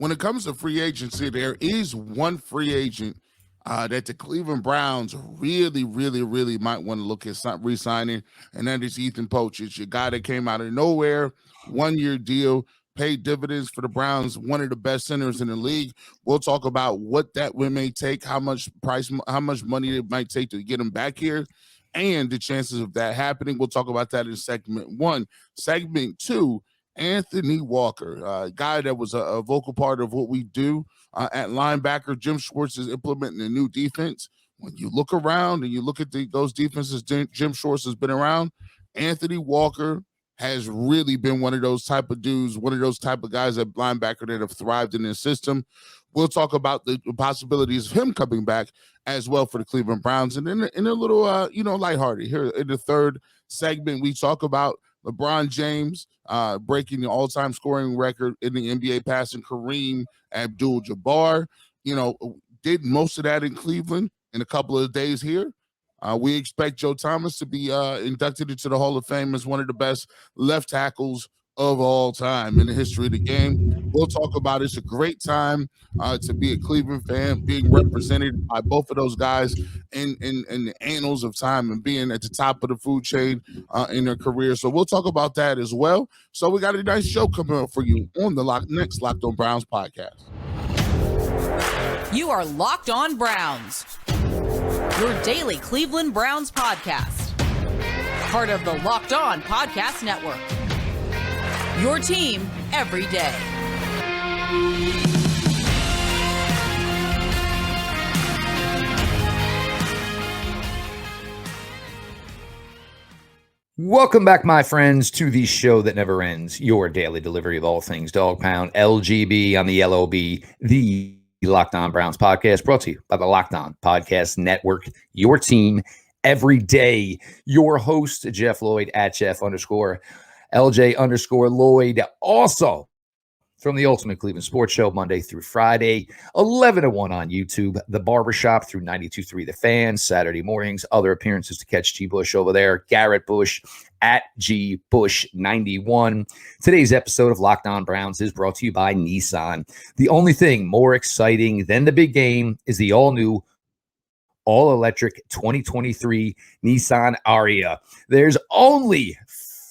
when it comes to free agency, there is one free agent that the Cleveland Browns really might want to look at re-signing, and that is Ethan Pocic, a guy that came out of nowhere, 1-year deal, paid dividends for the Browns, one of the best centers in the league. We'll talk about what that may take, how much money it might take to get him back here, and the chances of that happening. We'll talk about that in segment 1. Segment 2, Anthony Walker, a guy that was a vocal part of what we do at linebacker. Jim Schwartz is implementing a new defense. When you look around and you look at those defenses Jim Schwartz has been around, Anthony Walker has really been one of those type of dudes, one of those type of guys at linebacker that have thrived in this system. We'll talk about the possibilities of him coming back as well for the Cleveland Browns. And then in a little, lighthearted here in the third segment, we talk about LeBron James breaking the all-time scoring record in the NBA, passing Kareem Abdul-Jabbar. Did most of that in Cleveland in a couple of days here. We expect Joe Thomas to be inducted into the Hall of Fame as one of the best left tackles of all time in the history of the game. We'll talk about it. It's a great time to be a Cleveland fan, being represented by both of those guys in the annals of time and being at the top of the food chain in their career. So we'll talk about that as well. So we got a nice show coming up for you on the next Locked On Browns podcast. You are Locked On Browns, your daily Cleveland Browns podcast. Part of the Locked On Podcast Network. Your team every day. Welcome back, my friends, to the show that never ends, your daily delivery of all things Dog Pound, LGB on the LOB, the Locked On Browns podcast, brought to you by the Locked On Podcast Network, your team every day. Your host, Jeff Lloyd, at Jeff_LJ_Lloyd, also from the Ultimate Cleveland Sports Show, Monday through Friday, 11 to 1 on YouTube, The Barbershop through 92.3 The Fan, Saturday mornings, other appearances to catch G. Bush over there, Garrett Bush at G. Bush 91. Today's episode of Locked On Browns is brought to you by Nissan. The only thing more exciting than the big game is the all-new all-electric 2023 Nissan Ariya. There's only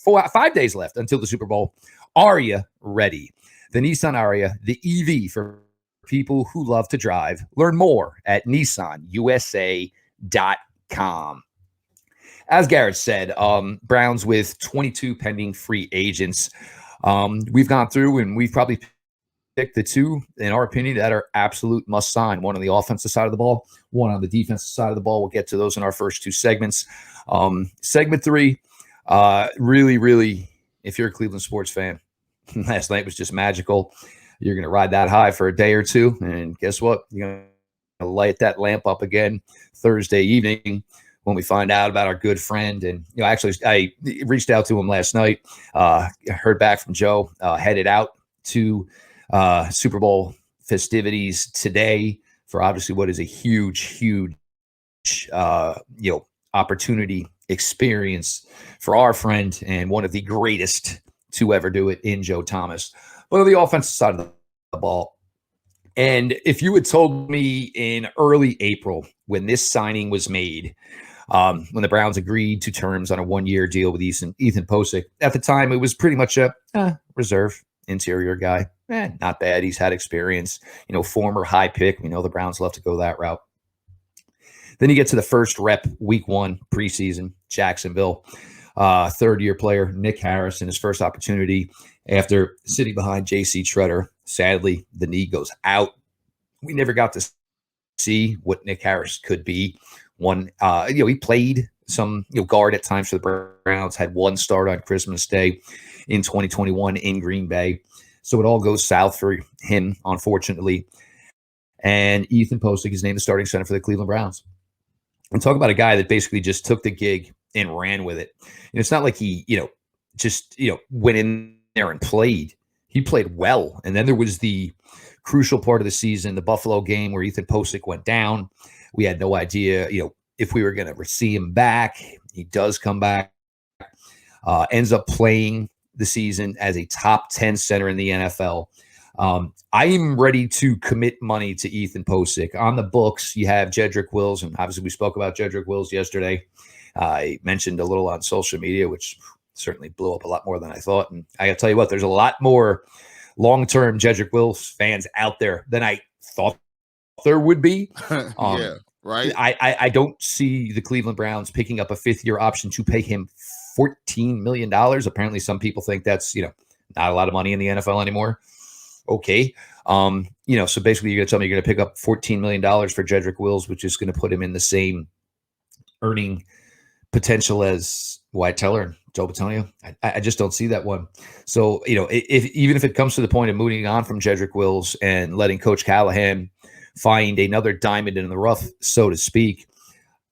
5 days left until the Super Bowl. Are you ready? The Nissan Ariya, the EV for people who love to drive. Learn more at nissanusa.com. As Garrett said, Browns with 22 pending free agents. We've gone through and we've probably picked the two, in our opinion, that are absolute must sign. One on the offensive side of the ball, one on the defensive side of the ball. We'll get to those in our first two segments. Segment 3, really, if you're a Cleveland sports fan, last night was just magical. You're going to ride that high for a day or two. And guess what? You're going to light that lamp up again Thursday evening when we find out about our good friend. And, actually, I reached out to him last night. Heard back from Joe, headed out to Super Bowl festivities today for obviously what is a huge, opportunity experience for our friend and one of the greatest to ever do it in Joe Thomas, but on the offensive side of the ball. And if you had told me in early April when this signing was made, when the Browns agreed to terms on a 1-year deal with Ethan Pocic, at the time it was pretty much a reserve interior guy. Not bad. He's had experience, former high pick. We know the Browns love to go that route. Then you get to the first rep, week 1, preseason, Jacksonville. Third-year player, Nick Harris, in his first opportunity after sitting behind J.C. Tretter. Sadly, the knee goes out. We never got to see what Nick Harris could be. He played some guard at times for the Browns, had one start on Christmas Day in 2021 in Green Bay. So it all goes south for him, unfortunately. And Ethan Pocic is named the starting center for the Cleveland Browns. And talk about a guy that basically just took the gig and ran with it. It's not like he, went in there and played. He played well. And then there was the crucial part of the season, the Buffalo game where Ethan Pocic went down. We had no idea, if we were going to see him back. He does come back, ends up playing the season as a top 10 center in the NFL. I am ready to commit money to Ethan Pocic. On the books, you have Jedrick Wills, and obviously we spoke about Jedrick Wills yesterday. I mentioned a little on social media, which certainly blew up a lot more than I thought. And I got to tell you what, there's a lot more long-term Jedrick Wills fans out there than I thought there would be. Yeah, right. I don't see the Cleveland Browns picking up a fifth-year option to pay him $14 million. Apparently, some people think that's, not a lot of money in the NFL anymore. Okay. So basically you're going to tell me you're going to pick up $14 million for Jedrick Wills, which is going to put him in the same earning potential as Wyatt Teller and Joe Bitonio. I just don't see that one. So, even if it comes to the point of moving on from Jedrick Wills and letting Coach Callahan find another diamond in the rough, so to speak,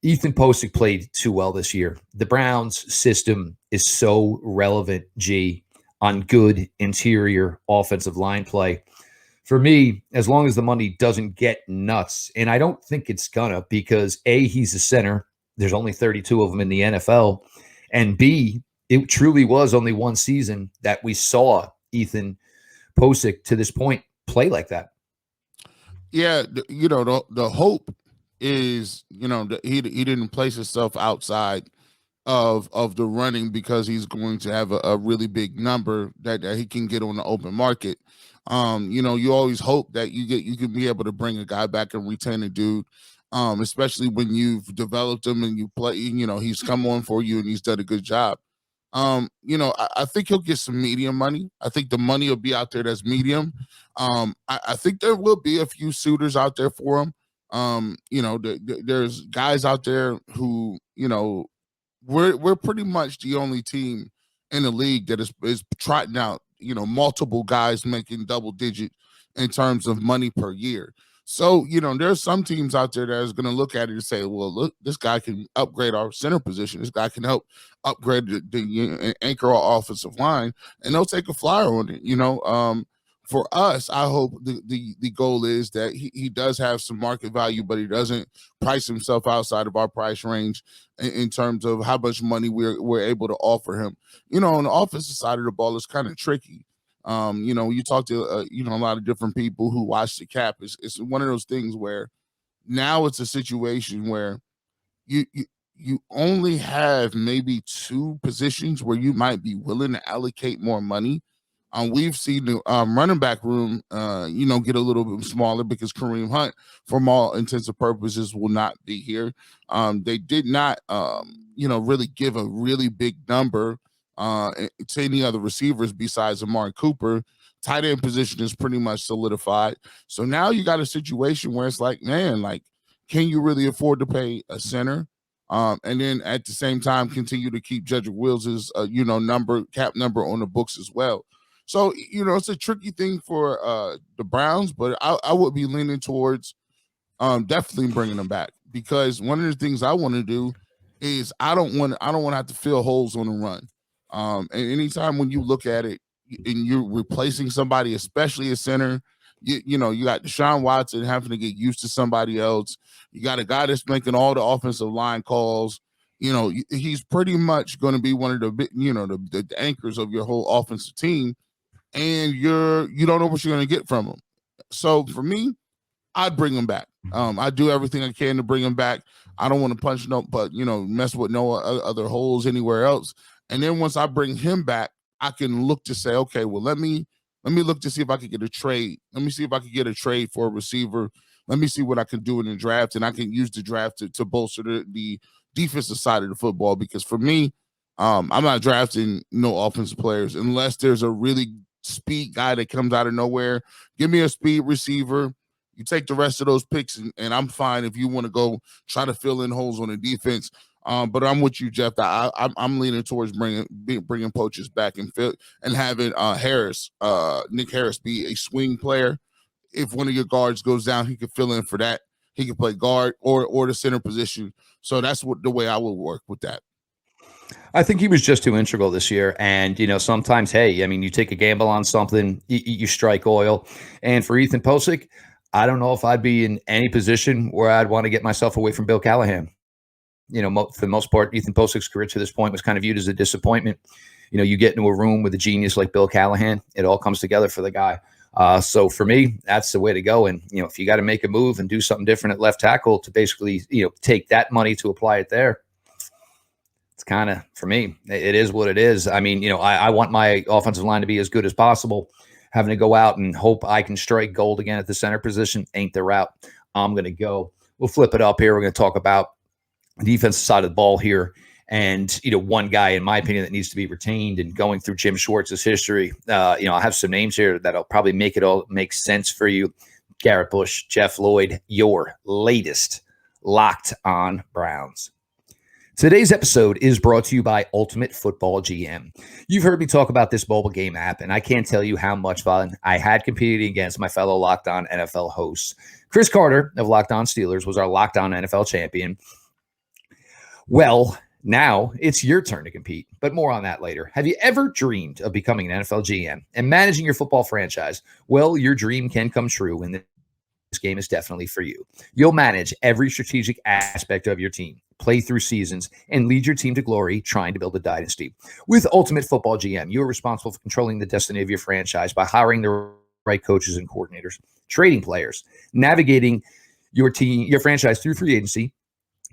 Ethan Pocic played too well this year. The Browns system is so relevant, on good interior offensive line play. For me, as long as the money doesn't get nuts, and I don't think it's gonna, because A, he's a center. There's only 32 of them in the NFL. And B, it truly was only one season that we saw Ethan Pocic to this point play like that. Yeah, the hope is, that he didn't place himself outside of the running because he's going to have a really big number that he can get on the open market. You always hope that you can be able to bring a guy back and retain a dude, especially when you've developed him and you play, he's come on for you and he's done a good job. I think he'll get some medium money. I think the money will be out there that's medium. I think there will be a few suitors out there for him. There's guys out there who, we're pretty much the only team in the league that is trotting out, multiple guys making double digit in terms of money per year. So, there's some teams out there that is going to look at it and say, well, look, this guy can upgrade our center position. This guy can help upgrade the anchor our offensive line, and they'll take a flyer on it. For us, I hope the goal is that he does have some market value, but he doesn't price himself outside of our price range in terms of how much money we're able to offer him. On the offensive side of the ball, it's kind of tricky. You talk to a lot of different people who watch the cap. It's one of those things where now it's a situation where you only have maybe two positions where you might be willing to allocate more money. We've seen the running back room, get a little bit smaller because Kareem Hunt, from all intents and purposes, will not be here. They did not, really give a really big number to any other receivers besides Amari Cooper. Tight end position is pretty much solidified. So now you got a situation where it's like, man, can you really afford to pay a center? And then at the same time, continue to keep Jedrick Wills' cap number on the books as well. So, it's a tricky thing for the Browns, but I would be leaning towards definitely bringing them back, because one of the things I want to do is I don't want to have to fill holes on the run. And anytime when you look at it and you're replacing somebody, especially a center, you got Deshaun Watson having to get used to somebody else. You got a guy that's making all the offensive line calls. He's pretty much going to be one of the the anchors of your whole offensive team. And you don't know what you're going to get from him. So for me, I'd bring him back. I do everything I can to bring him back. I don't want to mess with no other holes anywhere else. And then once I bring him back, I can look to say, okay, well, let me look to see if I can get a trade. Let me see if I can get a trade for a receiver. Let me see what I can do in the draft, and I can use the draft to bolster the defensive side of the football. Because for me, I'm not drafting no offensive players unless there's a really speed guy that comes out of nowhere. Give me a speed receiver. You take the rest of those picks, and I'm fine if you want to go try to fill in holes on the defense. But I'm with you, Jeff. I'm leaning towards bringing Pocic back and having Nick Harris be a swing player. If one of your guards goes down, he could fill in for that. He could play guard or the center position. So that's the way I would work with that. I think he was just too integral this year. And, sometimes, you take a gamble on something, you strike oil. And for Ethan Pocic, I don't know if I'd be in any position where I'd want to get myself away from Bill Callahan. For the most part, Ethan Pocic's career to this point was kind of viewed as a disappointment. You get into a room with a genius like Bill Callahan, it all comes together for the guy. So for me, that's the way to go. And, if you got to make a move and do something different at left tackle to basically, take that money to apply it there, it's kind of, for me, it is what it is. I mean, I want my offensive line to be as good as possible. Having to go out and hope I can strike gold again at the center position ain't the route I'm going to go. We'll flip it up here. We're going to talk about the defensive side of the ball here. And, one guy, in my opinion, that needs to be retained, and going through Jim Schwartz's history, I have some names here that'll probably make it all make sense for you. Garrett Bush, Jeff Lloyd, your latest Locked On Browns. Today's episode is brought to you by Ultimate Football GM. You've heard me talk about this mobile game app, and I can't tell you how much fun I had competing against my fellow Locked On NFL hosts. Chris Carter of Locked On Steelers was our Locked On NFL champion. Well, now it's your turn to compete, but more on that later. Have you ever dreamed of becoming an NFL GM and managing your football franchise? Well, your dream can come true, and this game is definitely for you. You'll manage every strategic aspect of your team, play through seasons, and lead your team to glory trying to build a dynasty. With Ultimate Football GM, you are responsible for controlling the destiny of your franchise by hiring the right coaches and coordinators, trading players, navigating your team, your franchise through free agency,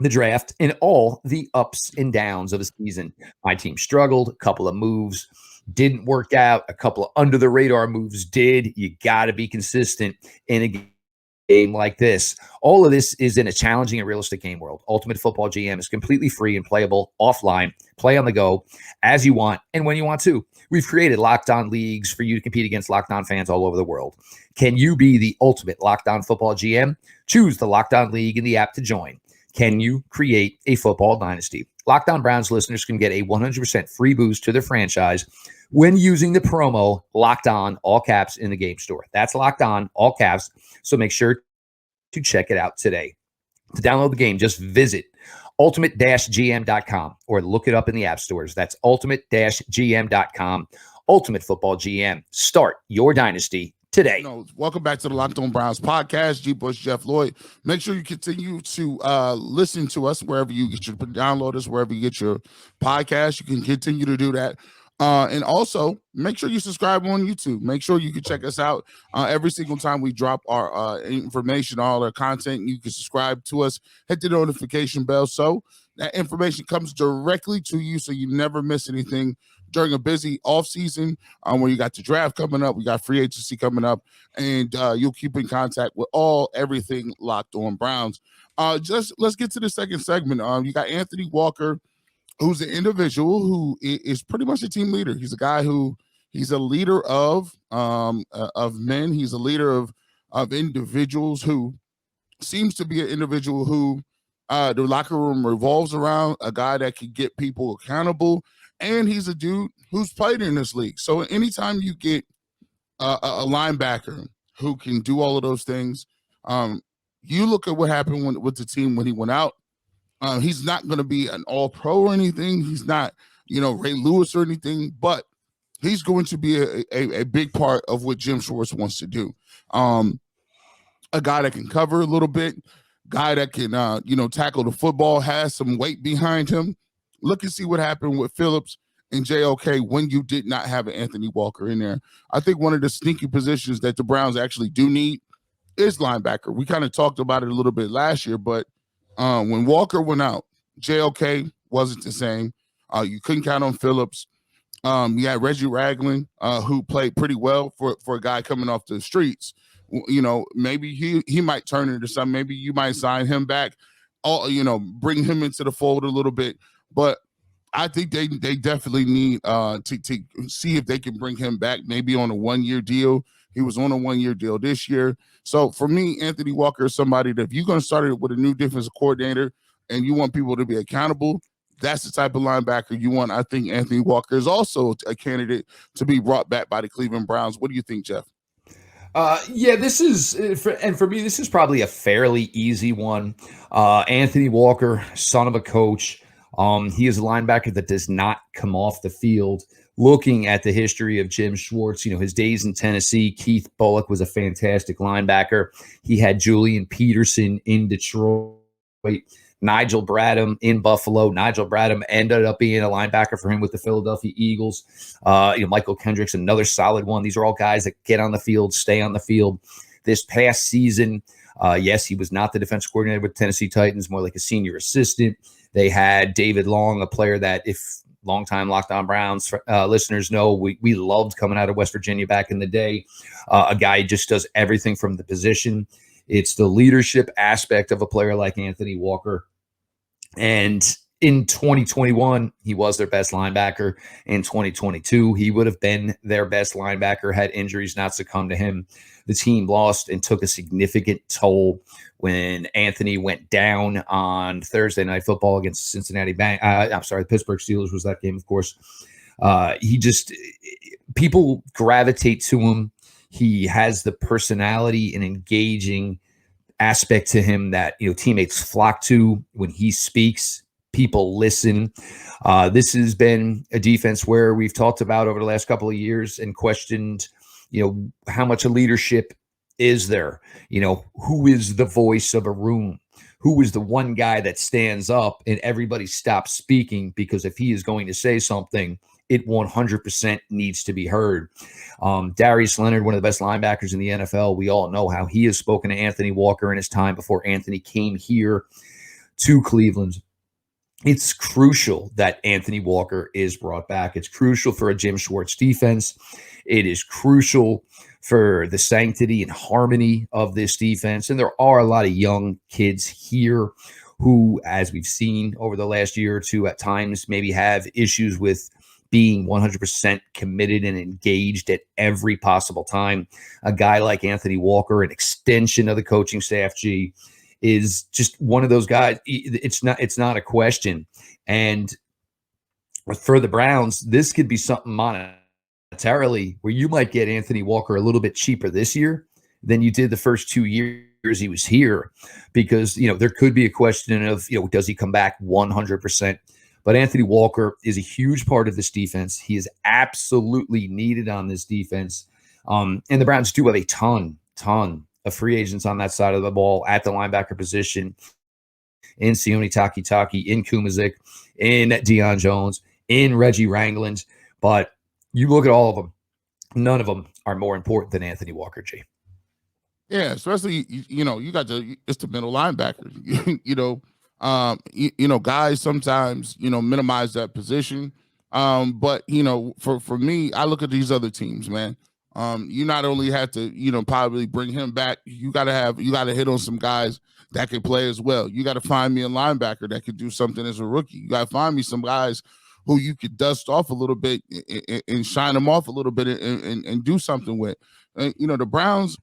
the draft, and all the ups and downs of a season. My team struggled. A couple of moves didn't work out. A couple of under the radar moves did. You got to be consistent in a game like this. All of this is in a challenging and realistic game world. Ultimate Football GM is completely free and playable offline. Play on the go as you want and when you want to. We've created Locked On leagues for you to compete against Locked On fans all over the world. Can you be the ultimate Locked On Football GM? Choose the Locked On League in the app to join. Can you create a football dynasty? Locked On Browns listeners can get a 100% free boost to their franchise when using the promo Locked On, all caps, in the game store. That's Locked On, all caps. So make sure to check it out today. To download the game, just visit ultimate-gm.com or look it up in the app stores. That's ultimate-gm.com. Ultimate Football GM. Start your dynasty today. Welcome back to the Locked On Browns podcast. G. Bush, Jeff Lloyd. Make sure you continue to listen to us wherever you get your download us, wherever you get your podcast. You can continue to do that. And also make sure you subscribe on YouTube. Make sure you can check us out every single time we drop our information, all our content. You can subscribe to us, hit the notification bell so that information comes directly to you, so you never miss anything during a busy offseason where you got the draft coming up, we got free agency coming up, and you'll keep in contact with everything Locked On Browns. Let's get to the second segment. You got Anthony Walker, who's an individual who is pretty much a team leader. He's a guy who he's a leader of men. He's a leader of individuals, who seems to be an individual who the locker room revolves around, a guy that can get people accountable. And he's a dude who's played in this league. So anytime you get a linebacker who can do all of those things, you look at what happened with the team when he went out. He's not going to be an all-pro or anything. He's not, Ray Lewis or anything, but he's going to be a big part of what Jim Schwartz wants to do. A guy that can cover a little bit, guy that can, tackle the football, has some weight behind him. Look and see what happened with Phillips and JOK when you did not have an Anthony Walker in there. I think one of the sneaky positions that the Browns actually do need is linebacker. We kind of talked about it a little bit last year, but when Walker went out, JOK wasn't the same. You couldn't count on Phillips. You had Reggie Ragland, who played pretty well for a guy coming off the streets. Maybe he might turn into something. Maybe you might sign him back, bring him into the fold a little bit. But I think they definitely need to see if they can bring him back, maybe on a one-year deal. He was on a one-year deal this year. So for me, Anthony Walker is somebody that if you're going to start it with a new defensive coordinator and you want people to be accountable, that's the type of linebacker you want. I think Anthony Walker is also a candidate to be brought back by the Cleveland Browns. What do you think, Jeff? This is, for me, this is probably a fairly easy one. Anthony Walker, son of a coach. He is a linebacker that does not come off the field. Looking at the history of Jim Schwartz, his days in Tennessee, Keith Bullock was a fantastic linebacker. He had Julian Peterson in Detroit. Nigel Bradham in Buffalo. Nigel Bradham ended up being a linebacker for him with the Philadelphia Eagles. Michael Kendricks, another solid one. These are all guys that get on the field, stay on the field. This past season, yes, he was not the defensive coordinator with Tennessee Titans, more like a senior assistant. They had David Long, a player that, if longtime Locked On Browns listeners know, we loved coming out of West Virginia back in the day. A guy who just does everything from the position. It's the leadership aspect of a player like Anthony Walker. And in 2021, he was their best linebacker. In 2022, he would have been their best linebacker had injuries not succumbed to him. The team lost and took a significant toll when Anthony went down on Thursday Night Football against the Pittsburgh Steelers was that game, of course. People gravitate to him. He has the personality and engaging aspect to him that teammates flock to. When he speaks, people listen. This has been a defense where we've talked about over the last couple of years and questioned, how much of leadership is there? Who is the voice of a room? Who is the one guy that stands up and everybody stops speaking? Because if he is going to say something, it 100% needs to be heard. Darius Leonard, one of the best linebackers in the NFL. We all know how he has spoken to Anthony Walker in his time before Anthony came here to Cleveland. It's crucial that Anthony Walker is brought back. It's crucial for a Jim Schwartz defense. It is crucial for the sanctity and harmony of this defense. And there are a lot of young kids here who, as we've seen over the last year or two, at times maybe have issues with being 100% committed and engaged at every possible time. A guy like Anthony Walker, an extension of the coaching staff, is just one of those guys. It's not a question. And for the Browns, this could be something monetarily where you might get Anthony Walker a little bit cheaper this year than you did the first 2 years he was here, because there could be a question of does he come back 100%? But Anthony Walker is a huge part of this defense. He is absolutely needed on this defense. And the Browns do have a ton of free agents on that side of the ball at the linebacker position, in Sione Takitaki, in Kumazik, in Deion Jones, in Reggie Rangland. But you look at all of them, none of them are more important than Anthony Walker, G. Yeah, especially, you got it's the middle linebacker. Guys sometimes, minimize that position. But for me, I look at these other teams, man. You not only have to, probably bring him back, you got to hit on some guys that can play as well. You got to find me a linebacker that could do something as a rookie. You got to find me some guys who you could dust off a little bit and shine them off a little bit and do something with. The Browns,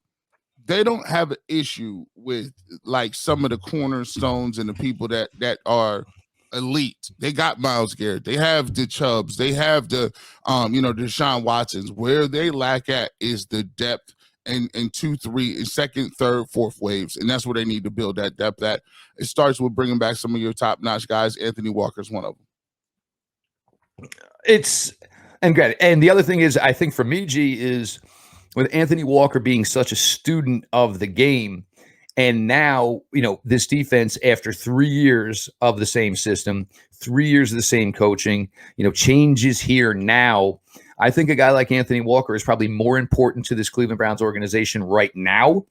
they don't have an issue with like some of the cornerstones and the people that are elite. They got Myles Garrett. They have the Chubbs. They have the Deshaun Watsons. Where they lack at is the depth and 2, 3, and second, third, fourth waves, and that's where they need to build that depth. At it starts with bringing back some of your top-notch guys. Anthony Walker's one of them. And the other thing is, I think for me, G, is with Anthony Walker being such a student of the game, and now, this defense, after 3 years of the same system, 3 years of the same coaching, changes here now. I think a guy like Anthony Walker is probably more important to this Cleveland Browns organization right now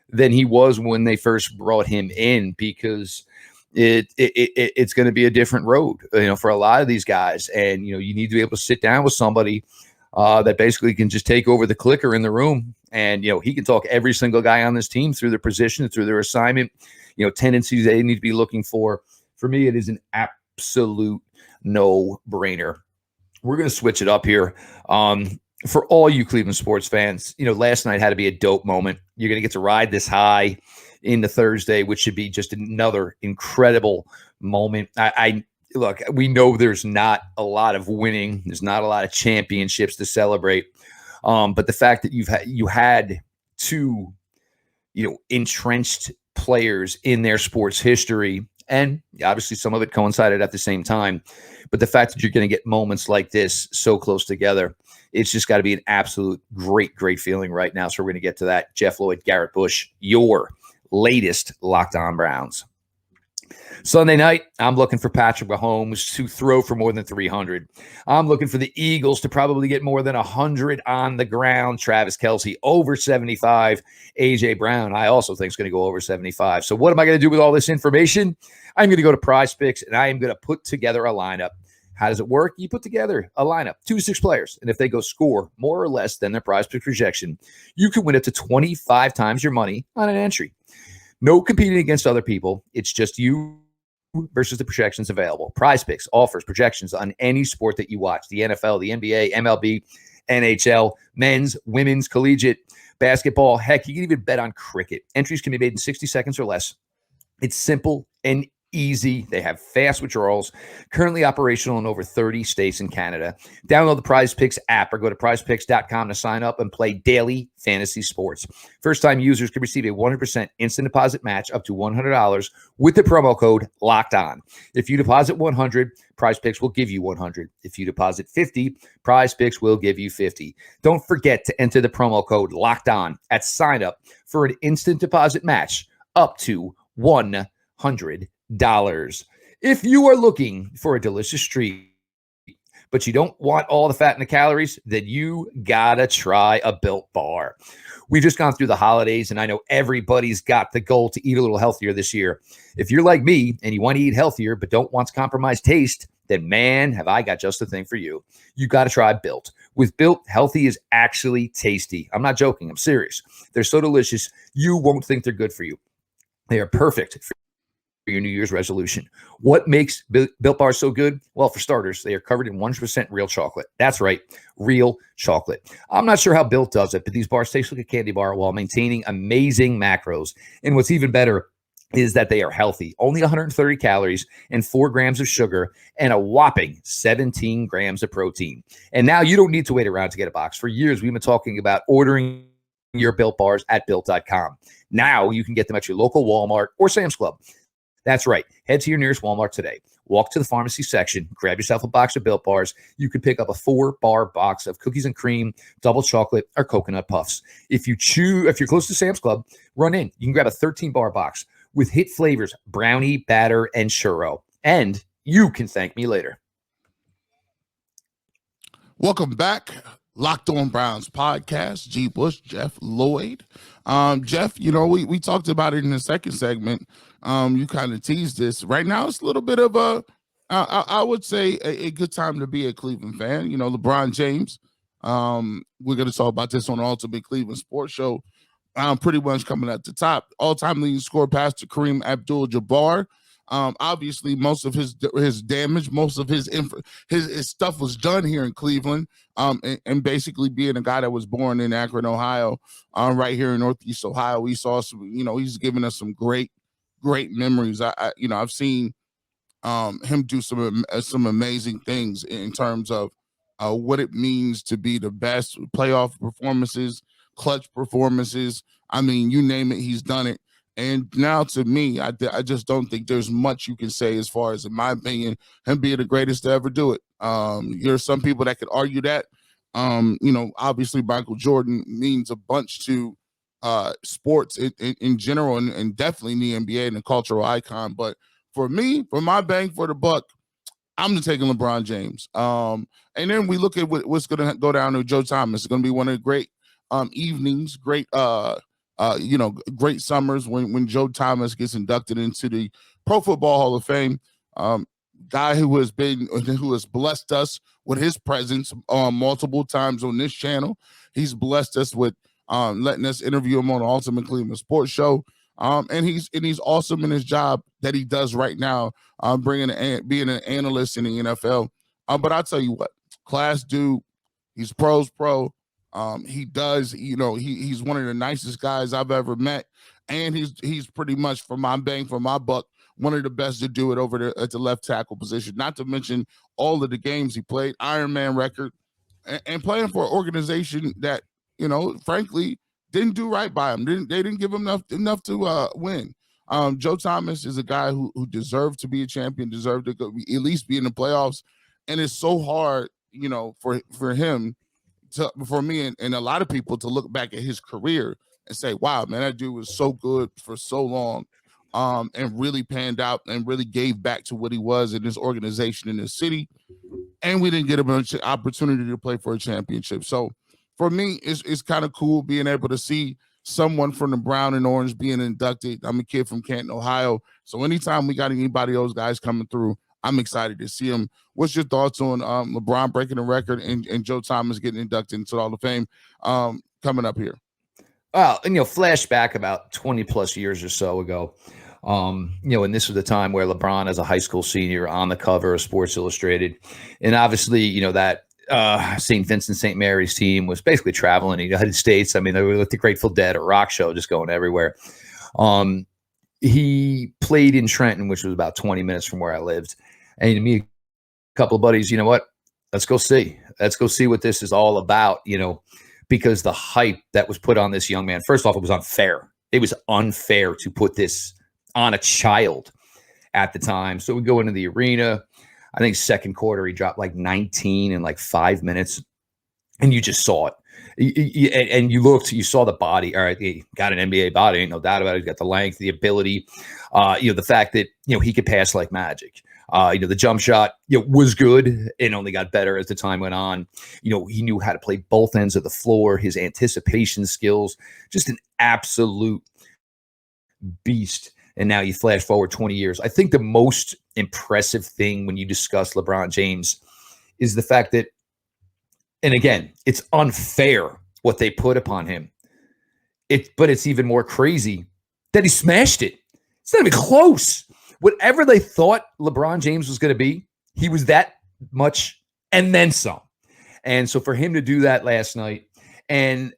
than he was when they first brought him in, because it's going to be a different road, for a lot of these guys. And, you need to be able to sit down with somebody that basically can just take over the clicker in the room. And, he can talk every single guy on this team through their position, through their assignment, tendencies they need to be looking for. For me, it is an absolute no-brainer. We're going to switch it up here. For all you Cleveland sports fans, last night had to be a dope moment. You're going to get to ride this high into Thursday, which should be just another incredible moment. Look, we know there's not a lot of winning. There's not a lot of championships to celebrate. But the fact that you had two, entrenched players in their sports history, and obviously some of it coincided at the same time, but the fact that you're going to get moments like this so close together, it's just got to be an absolute great, great feeling right now. So we're going to get to that. Jeff Lloyd, Garrett Bush, your latest Locked On Browns. Sunday night, I'm looking for Patrick Mahomes to throw for more than 300. I'm looking for the Eagles to probably get more than 100 on the ground. Travis Kelce over 75. A.J. Brown, I also think is going to go over 75. So what am I going to do with all this information? I'm going to go to Prize Picks, and I am going to put together a lineup. How does it work? You put together a lineup, 2 to 6 players, and if they go score more or less than their Prize Pick projection, you can win up to 25 times your money on an entry. No competing against other people. It's just you versus the projections available. Prize Picks offers projections on any sport that you watch: the NFL, the NBA, MLB, NHL, men's, women's, collegiate, basketball. Heck, you can even bet on cricket. Entries can be made in 60 seconds or less. It's simple and easy. They have fast withdrawals, currently operational in over 30 states in Canada. Download the Prize Picks app or go to prizepicks.com to sign up and play daily fantasy sports. First-time users can receive a 100% instant deposit match up to $100 with the promo code Locked On. If you deposit $100, Prize Picks will give you $100. If you deposit $50, Prize Picks will give you $50. Don't forget to enter the promo code Locked On at sign up for an instant deposit match up to $100. If you are looking for a delicious treat, but you don't want all the fat and the calories, then you gotta try a Built Bar. We've just gone through the holidays, and I know everybody's got the goal to eat a little healthier this year. If you're like me and you want to eat healthier but don't want to compromise taste, then man, have I got just the thing for you. You got to try Built. With Built, healthy is actually tasty. I'm not joking. I'm serious. They're so delicious, you won't think they're good for you. They are perfect for your New Year's resolution. What makes Built Bars so good? Well, for starters, they are covered in 100% real chocolate. That's right, real chocolate. I'm not sure how Built does it, but these bars taste like a candy bar while maintaining amazing macros. And what's even better is that they are healthy. Only 130 calories and 4 grams of sugar and a whopping 17 grams of protein. And now you don't need to wait around to get a box. For years, we've been talking about ordering your Built Bars at Built.com. Now you can get them at your local Walmart or Sam's Club. That's right. Head to your nearest Walmart today. Walk to the pharmacy section, grab yourself a box of Built Bars. You can pick up a 4-bar box of cookies and cream, double chocolate, or coconut puffs. If you're close to Sam's Club, run in. You can grab a 13-bar box with hit flavors, brownie, batter, and churro. And you can thank me later. Welcome back. Locked On Browns podcast. G. Bush, Jeff, Lloyd. Jeff, we talked about it in the second segment. You kind of teased this. Right now, it's a little bit of I would say a good time to be a Cleveland fan. LeBron James. We're going to talk about this on the Ultimate Cleveland Sports Show. Pretty much coming at the top. All-time leading scorer pass to Kareem Abdul-Jabbar. Obviously, most of his damage, most of his stuff was done here in Cleveland. And basically being a guy that was born in Akron, Ohio, right here in Northeast Ohio, we saw some. He's given us some great memories. I've seen him do some amazing things in terms of what it means to be the best. Playoff performances, clutch performances. I mean, you name it, he's done it. And now, to me, I just don't think there's much you can say as far as, in my opinion, him being the greatest to ever do it. There's some people that could argue that. Obviously, Michael Jordan means a bunch to sports in general, and definitely in the NBA and a cultural icon. But for me, for my bang for the buck, I'm taking LeBron James. And then we look at what's going to go down to Joe Thomas. It's going to be one of the great evenings, great great summers when Joe Thomas gets inducted into the Pro Football Hall of Fame. Guy who has blessed us with his presence multiple times on this channel. He's blessed us with letting us interview him on the Ultimate Cleveland Sports Show. And he's awesome in his job that he does right now, being an analyst in the NFL. But I'll tell you what, class dude, he's pro. He does, he's one of the nicest guys I've ever met, and he's pretty much, for my bang for my buck, one of the best to do it over there at the left tackle position. Not to mention all of the games he played, Ironman record, and playing for an organization that, frankly, didn't do right by him. They didn't give him enough to win. Joe Thomas is a guy who deserved to be a champion, deserved to at least be in the playoffs, and it's so hard, for him. For me and a lot of people to look back at his career and say, wow, man, that dude was so good for so long. and really panned out and really gave back to what he was in this organization in this city. And we didn't get an opportunity to play for a championship. So for me, it's kind of cool being able to see someone from the brown and orange being inducted. I'm a kid from Canton, Ohio. So anytime we got anybody of those guys coming through, I'm excited to see them. What's your thoughts on LeBron breaking the record and Joe Thomas getting inducted into the Hall of Fame coming up here? Well, and flashback about 20 plus years or so ago. And this was the time where LeBron, as a high school senior, on the cover of Sports Illustrated, and obviously, that St. Vincent St. Mary's team was basically traveling the United States. I mean, they were like the Grateful Dead or rock show, just going everywhere. He played in Trenton, which was about 20 minutes from where I lived, and to me, a couple of buddies, you know what? Let's go see what this is all about. Because the hype that was put on this young man, first off, it was unfair. It was unfair to put this on a child at the time. So we go into the arena. I think second quarter, he dropped like 19 in like 5 minutes. And you just saw it. And you looked, you saw the body. All right, he got an NBA body, ain't no doubt about it. He's got the length, the ability, the fact that, he could pass like magic. The jump shot, was good and only got better as the time went on. He knew how to play both ends of the floor, his anticipation skills, just an absolute beast. And now you flash forward 20 years. I think the most impressive thing when you discuss LeBron James is the fact that, and again, it's unfair what they put upon him. But it's even more crazy that he smashed it. It's not even close. Whatever they thought LeBron James was going to be, he was that much and then some. And so for him to do that last night, and,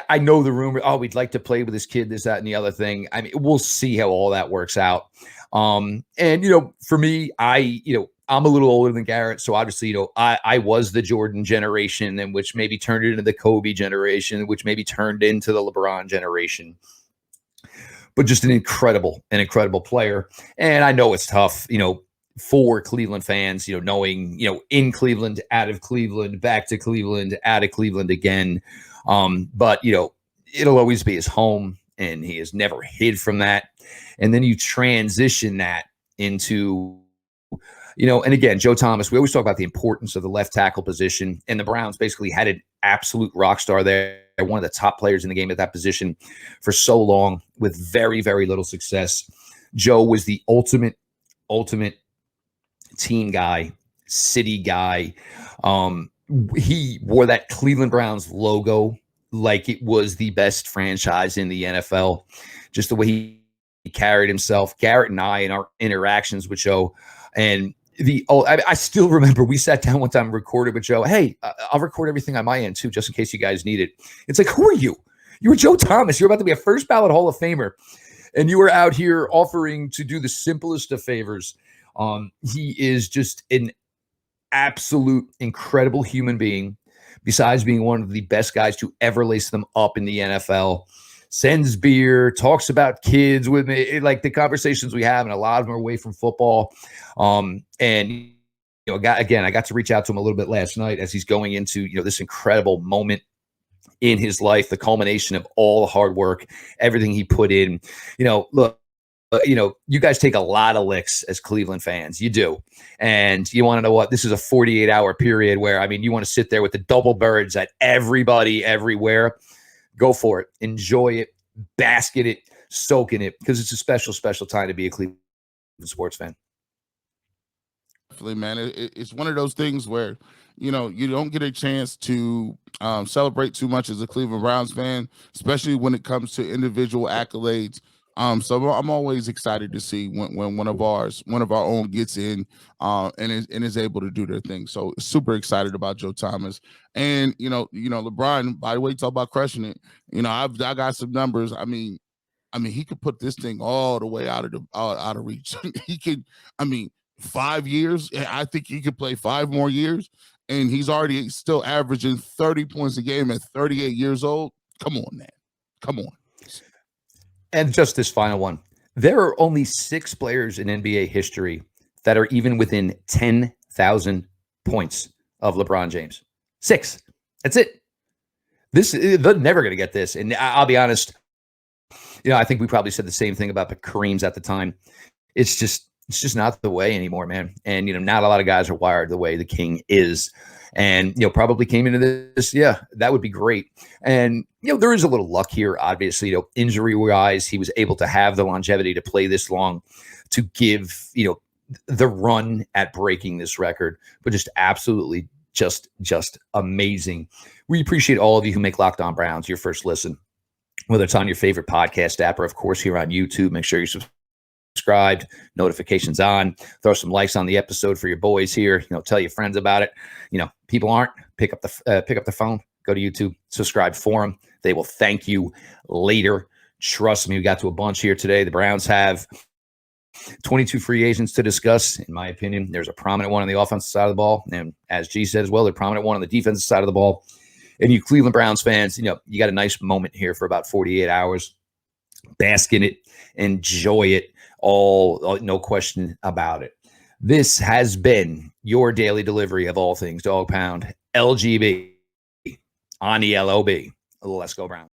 I know the rumor, we'd like to play with this kid, this, that, and the other thing. I mean, we'll see how all that works out. And, for me, I'm a little older than Garrett. So obviously, I was the Jordan generation, and which maybe turned into the Kobe generation, which maybe turned into the LeBron generation. But just an incredible player. And I know it's tough, for Cleveland fans, knowing, in Cleveland, out of Cleveland, back to Cleveland, out of Cleveland again. But, it'll always be his home, and he has never hid from that. And then you transition that into, and again, Joe Thomas, we always talk about the importance of the left tackle position, and the Browns basically had an absolute rock star there. One of the top players in the game at that position for so long with very, very little success. Joe was the ultimate team guy, city guy. He wore that Cleveland Browns logo like it was the best franchise in the NFL. Just the way he carried himself. Garrett and I, in our interactions with Joe, and I still remember we sat down one time and recorded with Joe. Hey, I'll record everything on my end too, just in case you guys need it. It's like, who are you? You were Joe Thomas. You're about to be a first ballot Hall of Famer, and you were out here offering to do the simplest of favors. He is just an absolute incredible human being. Besides being one of the best guys to ever lace them up in the NFL, sends beer, talks about kids with me, like the conversations we have, and a lot of them are away from football. And I got to reach out to him a little bit last night as he's going into this incredible moment in his life, the culmination of all the hard work, everything he put in. Look. You guys take a lot of licks as Cleveland fans. You do. And you want to know what? This is a 48-hour period where, you want to sit there with the double birds at everybody, everywhere. Go for it. Enjoy it. Bask in it. Soak in it. Because it's a special, special time to be a Cleveland sports fan. Definitely, man. It's one of those things where, you don't get a chance to celebrate too much as a Cleveland Browns fan, especially when it comes to individual accolades. So I'm always excited to see when one of our own gets in and is able to do their thing. So super excited about Joe Thomas. And LeBron, by the way, talk about crushing it. I got some numbers. I mean, he could put this thing all the way out of reach. He could, 5 years. I think he could play 5 more years, and he's already still averaging 30 points a game at 38 years old. Come on, man. Come on. And just this final one. There are only 6 players in NBA history that are even within 10,000 points of LeBron James. 6. That's it. They're never going to get this. And I'll be honest, I think we probably said the same thing about the Kareems at the time. It's just not the way anymore, man. And, not a lot of guys are wired the way the King is. And, probably came into this. Yeah, that would be great. And, there is a little luck here, obviously, injury wise, he was able to have the longevity to play this long, to give, the run at breaking this record, but just absolutely just amazing. We appreciate all of you who make Locked On Browns your first listen, whether it's on your favorite podcast app or, of course, here on YouTube. Make sure you're subscribed, notifications on, throw some likes on the episode for your boys here. Tell your friends about it. People aren't, pick up the phone, go to YouTube, subscribe for them. They will thank you later. Trust me, we got to a bunch here today. The Browns have 22 free agents to discuss. In my opinion, there's a prominent one on the offensive side of the ball, and as G said as well, there's a prominent one on the defensive side of the ball. And you Cleveland Browns fans, you got a nice moment here for about 48 hours. Bask in it, enjoy it all, no question about it. This has been your daily delivery of all things Dog Pound LGB on the LOB. Let's go Browns.